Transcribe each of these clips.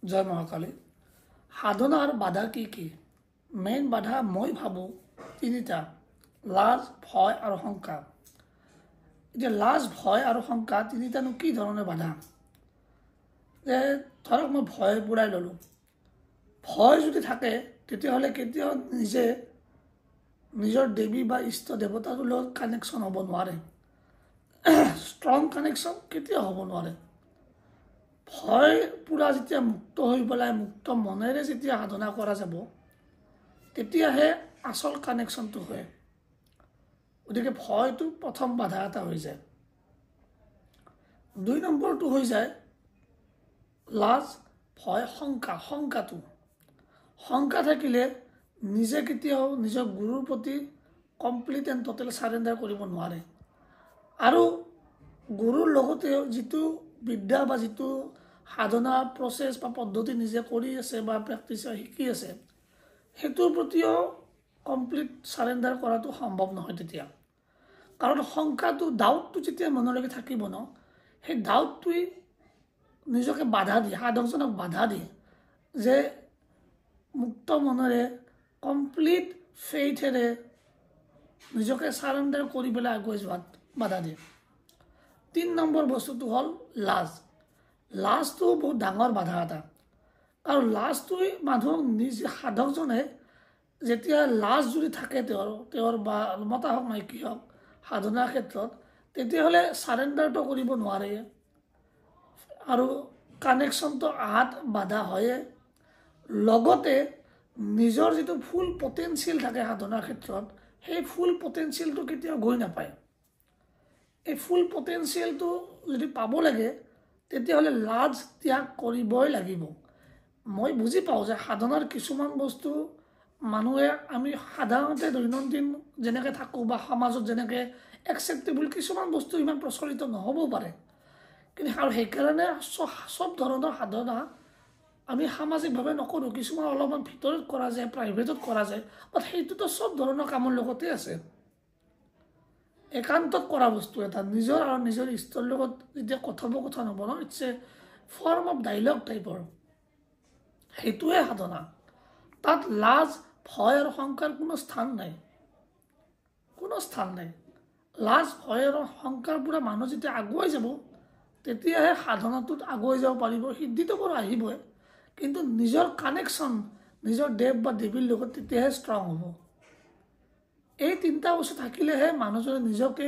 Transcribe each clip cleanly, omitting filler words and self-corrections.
জয় মহাকালী সাধনাৰ বাধা কি কি মেইন বাধা মই ভাবোঁ তিনিটা লাজ ভয় আৰু শংকা এতিয়া লাজ ভয় আৰু শংকা তিনিটানো কি ধৰণৰ বাধা যে ধৰক মই ভয় বুঢ়াই ল'লোঁ ভয় যদি থাকে তেতিয়াহ'লে কেতিয়াও নিজে নিজৰ দেৱী বা ইষ্ট দেৱতাটোৰ লগত কানেকশ্যন হ'ব নোৱাৰে ষ্ট্ৰং কানেকশ্যন কেতিয়াও হ'ব নোৱাৰে ভয় পূৰা যেতিয়া মুক্ত হৈ পেলাই মুক্ত মনেৰে যেতিয়া সাধনা কৰা যাব তেতিয়াহে আচল কানেকশ্যনটো হয় গতিকে ভয়টো প্ৰথম বাধা এটা হৈ যায় 2 নম্বৰটো হৈ যায় লাজ ভয় শংকা থাকিলে নিজে কেতিয়াও নিজৰ গুৰুৰ প্ৰতি কমপ্লিট এণ্ড টোটেল সাৰেণ্ডাৰ কৰিব নোৱাৰে আৰু গুৰুৰ লগতেও যিটো বিদ্যা বা যিটো সাধনা প্ৰচেছ বা পদ্ধতি নিজে কৰি আছে বা প্ৰেক্টিছ শিকি আছে সেইটোৰ প্ৰতিও কমপ্লিট সাৰেণ্ডাৰ কৰাটো সম্ভৱ নহয় তেতিয়া কাৰণ শংকাটো ডাউটটো যেতিয়া মনলৈকে থাকিব ন সেই ডাউটটোৱে নিজকে বাধা দিয়ে সাধকজনক বাধা দিয়ে যে মুক্ত মনেৰে কমপ্লিট ফেইথেৰে নিজকে সাৰেণ্ডাৰ কৰি পেলাই আগুৱাই যোৱাত বাধা দিয়ে 3 নম্বৰ বস্তুটো হ'ল লাজটো বহুত ডাঙৰ বাধা এটা কাৰণ লাজটোৱে মানুহক নিজে সাধকজনে যেতিয়া লাজ যদি থাকে তেওঁৰ বা মতা হওক মাইকী হওক সাধনাৰ ক্ষেত্ৰত তেতিয়াহ'লে সাৰেণ্ডাৰটো কৰিব নোৱাৰে আৰু কানেকশ্যনটো আহাত বাধা হয়ে লগতে নিজৰ যিটো ফুল পটেনচিয়েল থাকে সাধনাৰ ক্ষেত্ৰত সেই ফুল পটেনচিয়েলটো কেতিয়াও গৈ নাপায় এই ফুল পটেনচিয়েলটো যদি পাব লাগে তেতিয়াহ'লে লাজ ত্যাগ কৰিবই লাগিব মই বুজি পাওঁ যে সাধনাৰ কিছুমান বস্তু মানুহে আমি সাধাৰণতে দৈনন্দিন যেনেকৈ থাকোঁ বা সমাজত যেনেকৈ একচেপ্টেবল কিছুমান বস্তু ইমান প্ৰচলিত নহ'বও পাৰে কিন্তু আৰু সেইকাৰণে চব ধৰণৰ সাধনা আমি সামাজিকভাৱে নকৰোঁ কিছুমান অলপমান ভিতৰত কৰা যায় প্ৰাইভেটত কৰা যায় বাট সেইটোতো চব ধৰণৰ কামৰ লগতে আছে একান্তত কৰা বস্তু এটা নিজৰ আৰু নিজৰ ইষ্টৰ লগত যেতিয়া কথোপকথন হ'ব ন it's a form of dialogue টাইপৰ সেইটোৱে সাধনা তাত লাজ ভয় আৰু শংকাৰ কোনো স্থান নাই লাজ ভয় আৰু শংকাৰ পৰা মানুহ যেতিয়া আগুৱাই যাব তেতিয়াহে সাধনাটোত আগুৱাই যাব পাৰিব সিদ্ধিটো বাৰু আহিবই কিন্তু নিজৰ কানেকশ্যন নিজৰ দেৱ বা দেৱীৰ লগত তেতিয়াহে ষ্ট্ৰং হ'ব এই তিনিটা বস্তু থাকিলেহে মানুহজনে নিজকে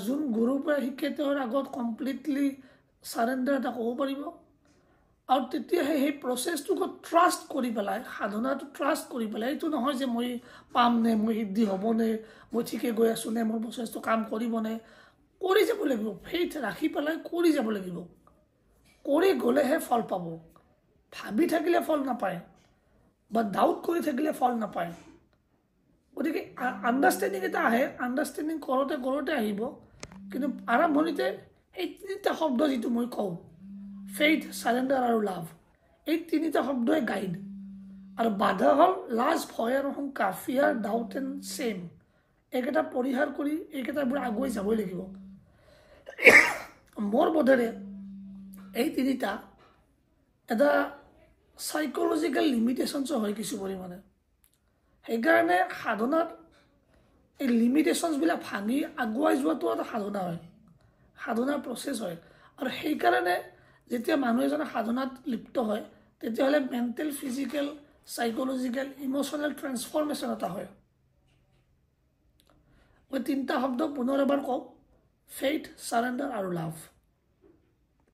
যোন গুৰুৰ পৰা শিকে তেওঁৰ আগত কমপ্লিটলি সাৰেণ্ডাৰ এটা ক'ব পাৰিব আৰু তেতিয়াহে সেই প্ৰচেছটোক ট্ৰাষ্ট কৰি পেলাই সাধনাটো ট্ৰাষ্ট কৰি পেলাই এইটো নহয় যে মই পাম নে মই সিদ্ধি হ'বনে মই ঠিকে গৈ আছোঁ নে মোৰ প্ৰচেছটো কাম কৰিবনে কৰি যাব লাগিব ফেইথ ৰাখি পেলাই কৰি যাব লাগিব কৰি গ'লেহে ফল পাব ভাবি থাকিলে ফল নাপায় বা ডাউট কৰি থাকিলে ফল নাপায় গতিকে আণ্ডাৰষ্টেণ্ডিং এটা আহে আণ্ডাৰষ্টেণ্ডিং কৰোঁতে আহিব কিন্তু আৰম্ভণিতে এই তিনিটা শব্দ যিটো মই কওঁ ফেইথ সাৰেণ্ডাৰ আৰু লাভ এই তিনিটা শব্দই গাইড আৰু বাধা হ'ল লাজ ভয় আৰু শংকা ফিয়াৰ ডাউট এণ্ড চেম এইকেইটা পৰিহাৰ কৰি এইকেইটাৰ পৰা আগুৱাই যাবই লাগিব মোৰ বোধেৰে এই তিনিটা এটা চাইক'লজিকেল লিমিটেশ্যনছো হয় কিছু পৰিমাণে সেইকাৰণে সাধনাত এই লিমিটেশ্যনছবিলাক ভাঙি আগুৱাই যোৱাটো এটা সাধনা হয় সাধনাৰ প্ৰচেছ হয় আৰু সেইকাৰণে যেতিয়া মানুহ এজনে সাধনাত লিপ্ত হয় তেতিয়াহ'লে mental physical psychological emotional transformation এটা হয় মই তিনিটা শব্দ পুনৰ এবাৰ কওঁ ফেইথ সাৰেণ্ডাৰ আৰু লাভ